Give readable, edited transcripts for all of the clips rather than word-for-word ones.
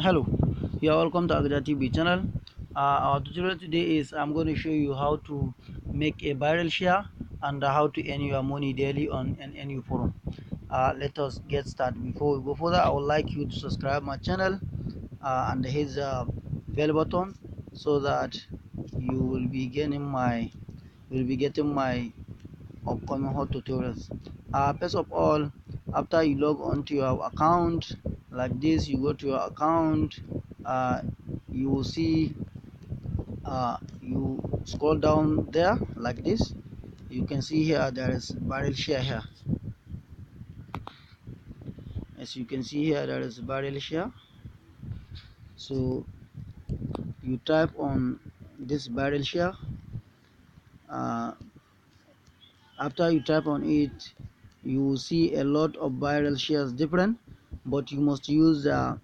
Hello, you are welcome to Agda TV channel. Our tutorial today is I'm going to show you how to make a viral share and how to earn your money daily on an nnuforum. Let us get started. Before we go further, I would like you to subscribe my channel and hit the bell button so that you will be getting my upcoming hot tutorials. First of all, after you log on to your account like this, you go to your account. uh, you will see, you scroll down there like this. You can see here there is barrel share here. As you can see here, there is barrel share. So you type on this barrel share. uh, After you type on it, you will see a lot of barrel shares different, but you must use the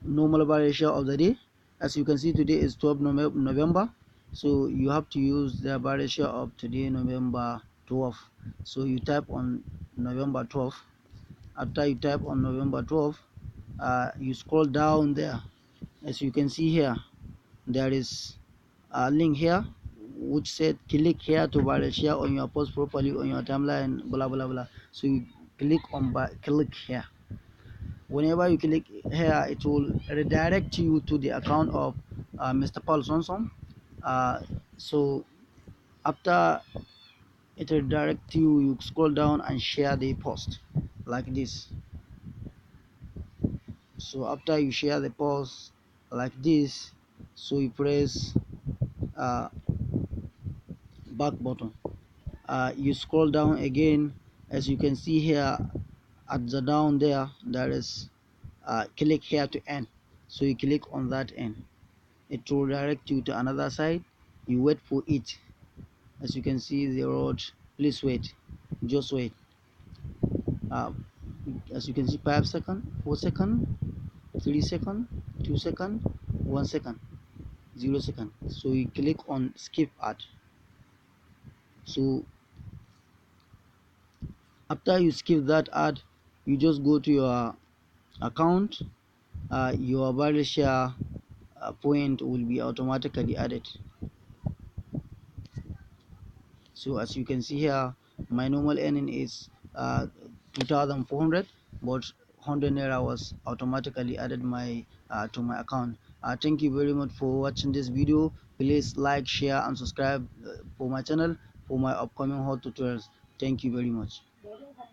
normal variation of the day. As you can see, today is 12 November, so you have to use the variation of today, November 12. So you type on November 12. After you type on November 12, you scroll down there. As you can see here, there is a link here which said click here to share on your post properly on your timeline, blah blah blah. So you click here. Whenever you click here, it will redirect you to the account of Mr. Paul Sonson. So after it redirects you, you scroll down and share the post like this. So after you share the post like this, so you press uh, back button. You scroll down again. As you can see here at the down there is click here to end. So you click on that end. It will direct you to another side. You wait for it. As you can see the road, please wait, just wait. uh, as you can see, 5 seconds, 4 seconds, 3 seconds, 2 seconds, 1 second, 0 second. So you click on skip ad. So after you skip that ad, you just go to your account. Your value share point will be automatically added. So as you can see here, my normal earning is 2,400, but 100 naira was automatically added my to my account. Thank you very much for watching this video. Please like, share and subscribe for my channel for my upcoming hot tutorials. Thank you very much.